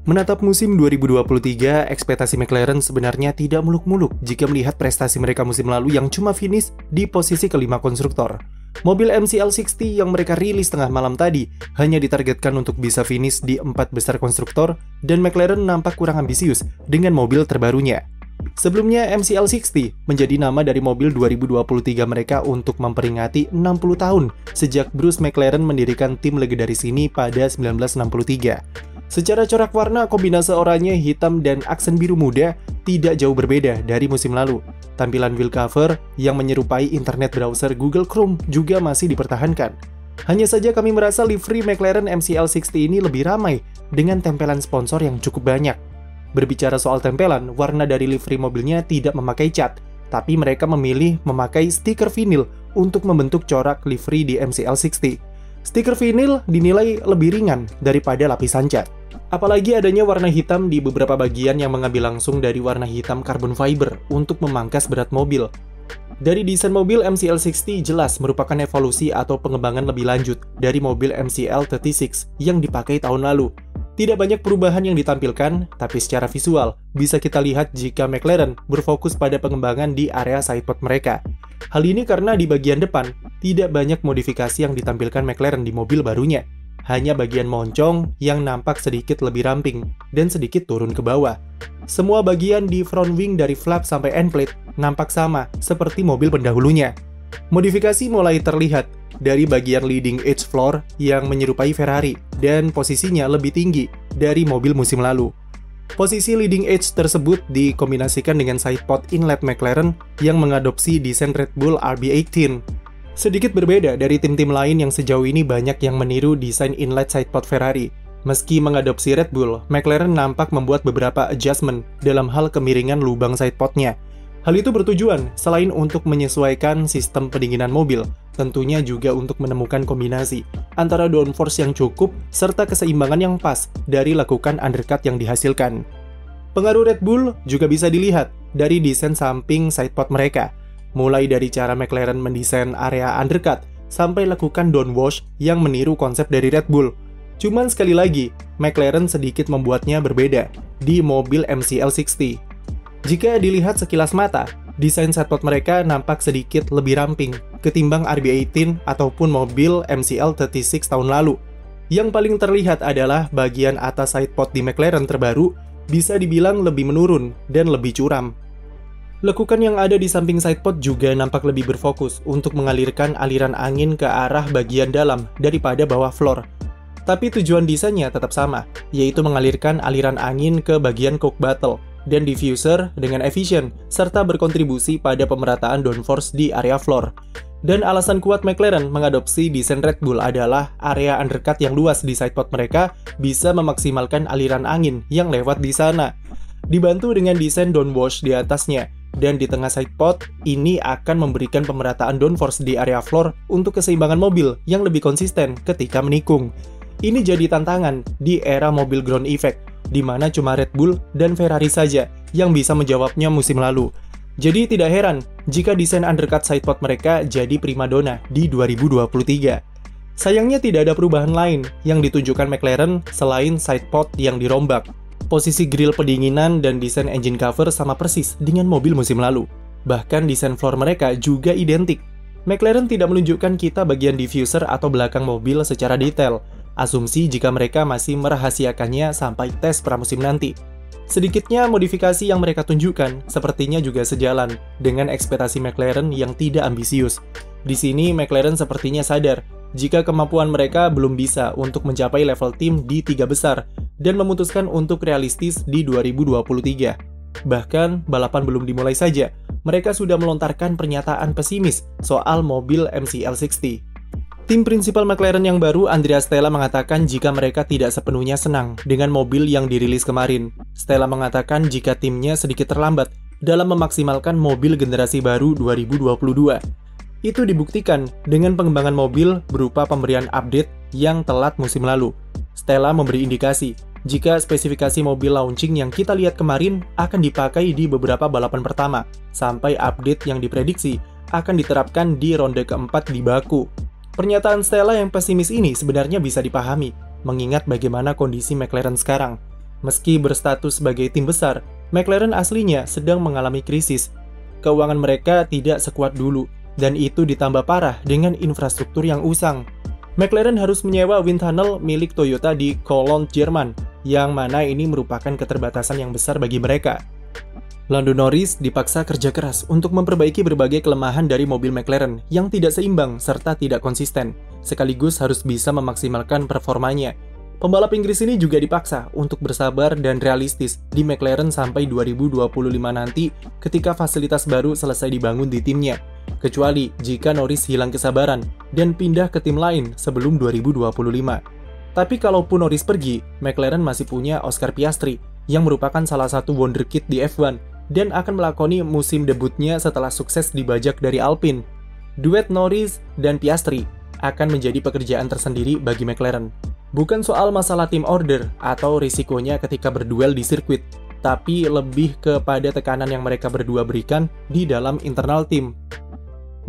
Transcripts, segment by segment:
Menatap musim 2023, ekspektasi McLaren sebenarnya tidak muluk-muluk jika melihat prestasi mereka musim lalu yang cuma finish di posisi kelima konstruktor. Mobil MCL60 yang mereka rilis tengah malam tadi hanya ditargetkan untuk bisa finish di 4 besar konstruktor, dan McLaren nampak kurang ambisius dengan mobil terbarunya. Sebelumnya, MCL60 menjadi nama dari mobil 2023 mereka untuk memperingati 60 tahun sejak Bruce McLaren mendirikan tim legendaris ini pada 1963. Secara corak warna, kombinasi oranye, hitam, dan aksen biru muda tidak jauh berbeda dari musim lalu. Tampilan wheel cover yang menyerupai internet browser Google Chrome juga masih dipertahankan. Hanya saja kami merasa livery McLaren MCL60 ini lebih ramai dengan tempelan sponsor yang cukup banyak. Berbicara soal tempelan, warna dari livery mobilnya tidak memakai cat, tapi mereka memilih memakai stiker vinil untuk membentuk corak livery di MCL60. Stiker vinil dinilai lebih ringan daripada lapisan cat. Apalagi adanya warna hitam di beberapa bagian yang mengambil langsung dari warna hitam carbon fiber untuk memangkas berat mobil. Dari desain mobil MCL60 jelas merupakan evolusi atau pengembangan lebih lanjut dari mobil MCL36 yang dipakai tahun lalu. Tidak banyak perubahan yang ditampilkan, tapi secara visual bisa kita lihat jika McLaren berfokus pada pengembangan di area sidepod mereka. Hal ini karena di bagian depan tidak banyak modifikasi yang ditampilkan McLaren di mobil barunya. Hanya bagian moncong yang nampak sedikit lebih ramping dan sedikit turun ke bawah. Semua bagian di front wing dari flap sampai end plate nampak sama seperti mobil pendahulunya. Modifikasi mulai terlihat dari bagian leading edge floor yang menyerupai Ferrari dan posisinya lebih tinggi dari mobil musim lalu. Posisi leading edge tersebut dikombinasikan dengan sidepod inlet McLaren yang mengadopsi desain Red Bull RB18. Sedikit berbeda dari tim-tim lain yang sejauh ini banyak yang meniru desain inlet sidepod Ferrari. Meski mengadopsi Red Bull, McLaren nampak membuat beberapa adjustment dalam hal kemiringan lubang sidepodnya. Hal itu bertujuan selain untuk menyesuaikan sistem pendinginan mobil, tentunya juga untuk menemukan kombinasi antara downforce yang cukup serta keseimbangan yang pas dari lakukan undercut yang dihasilkan. Pengaruh Red Bull juga bisa dilihat dari desain samping sidepod mereka. Mulai dari cara McLaren mendesain area undercut sampai lakukan downwash yang meniru konsep dari Red Bull. Cuman sekali lagi, McLaren sedikit membuatnya berbeda di mobil MCL60. Jika dilihat sekilas mata, desain sidepod mereka nampak sedikit lebih ramping ketimbang RB18 ataupun mobil MCL36 tahun lalu. Yang paling terlihat adalah bagian atas sidepod di McLaren terbaru bisa dibilang lebih menurun dan lebih curam. Lekukan yang ada di samping sidepod juga nampak lebih berfokus untuk mengalirkan aliran angin ke arah bagian dalam daripada bawah floor. Tapi tujuan desainnya tetap sama, yaitu mengalirkan aliran angin ke bagian coke bottle dan diffuser dengan efisien, serta berkontribusi pada pemerataan downforce di area floor. Dan alasan kuat McLaren mengadopsi desain Red Bull adalah area undercut yang luas di sidepod mereka bisa memaksimalkan aliran angin yang lewat di sana. Dibantu dengan desain downwash di atasnya, dan di tengah sidepod, ini akan memberikan pemerataan downforce di area floor untuk keseimbangan mobil yang lebih konsisten ketika menikung. Ini jadi tantangan di era mobil ground effect, di mana cuma Red Bull dan Ferrari saja yang bisa menjawabnya musim lalu. Jadi tidak heran jika desain undercut sidepod mereka jadi primadona di 2023. Sayangnya tidak ada perubahan lain yang ditunjukkan McLaren selain sidepod yang dirombak. Posisi grill pendinginan dan desain engine cover sama persis dengan mobil musim lalu. Bahkan desain floor mereka juga identik. McLaren tidak menunjukkan kita bagian diffuser atau belakang mobil secara detail. Asumsi jika mereka masih merahasiakannya sampai tes pramusim nanti. Sedikitnya modifikasi yang mereka tunjukkan sepertinya juga sejalan dengan ekspektasi McLaren yang tidak ambisius. Di sini McLaren sepertinya sadar jika kemampuan mereka belum bisa untuk mencapai level tim di 3 besar dan memutuskan untuk realistis di 2023. Bahkan, balapan belum dimulai saja, mereka sudah melontarkan pernyataan pesimis soal mobil MCL60. Tim prinsipal McLaren yang baru, Andrea Stella, mengatakan jika mereka tidak sepenuhnya senang dengan mobil yang dirilis kemarin. Stella mengatakan jika timnya sedikit terlambat dalam memaksimalkan mobil generasi baru 2022. Itu dibuktikan dengan pengembangan mobil berupa pemberian update yang telat musim lalu. Stella memberi indikasi jika spesifikasi mobil launching yang kita lihat kemarin akan dipakai di beberapa balapan pertama, sampai update yang diprediksi akan diterapkan di ronde keempat di Baku. Pernyataan Stella yang pesimis ini sebenarnya bisa dipahami, mengingat bagaimana kondisi McLaren sekarang. Meski berstatus sebagai tim besar, McLaren aslinya sedang mengalami krisis. Keuangan mereka tidak sekuat dulu, dan itu ditambah parah dengan infrastruktur yang usang. McLaren harus menyewa wind tunnel milik Toyota di Cologne, Jerman, yang mana ini merupakan keterbatasan yang besar bagi mereka. Lando Norris dipaksa kerja keras untuk memperbaiki berbagai kelemahan dari mobil McLaren yang tidak seimbang serta tidak konsisten, sekaligus harus bisa memaksimalkan performanya. Pembalap Inggris ini juga dipaksa untuk bersabar dan realistis di McLaren sampai 2025 nanti ketika fasilitas baru selesai dibangun di timnya. Kecuali jika Norris hilang kesabaran dan pindah ke tim lain sebelum 2025. Tapi kalaupun Norris pergi, McLaren masih punya Oscar Piastri yang merupakan salah satu wonderkid di F1 dan akan melakoni musim debutnya setelah sukses dibajak dari Alpine. Duet Norris dan Piastri akan menjadi pekerjaan tersendiri bagi McLaren. Bukan soal masalah team order atau risikonya ketika berduel di sirkuit, tapi lebih kepada tekanan yang mereka berdua berikan di dalam internal tim.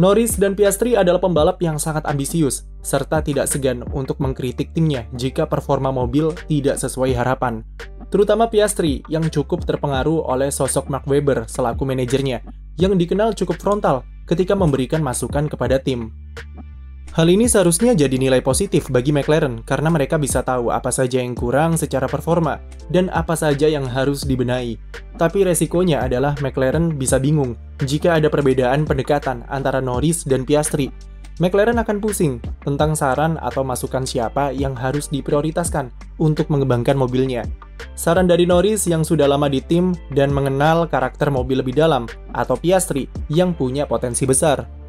Norris dan Piastri adalah pembalap yang sangat ambisius, serta tidak segan untuk mengkritik timnya jika performa mobil tidak sesuai harapan. Terutama Piastri yang cukup terpengaruh oleh sosok Mark Webber selaku manajernya, yang dikenal cukup frontal ketika memberikan masukan kepada tim. Hal ini seharusnya jadi nilai positif bagi McLaren karena mereka bisa tahu apa saja yang kurang secara performa dan apa saja yang harus dibenahi. Tapi resikonya adalah McLaren bisa bingung jika ada perbedaan pendekatan antara Norris dan Piastri. McLaren akan pusing tentang saran atau masukan siapa yang harus diprioritaskan untuk mengembangkan mobilnya. Saran dari Norris yang sudah lama di tim dan mengenal karakter mobil lebih dalam, atau Piastri yang punya potensi besar.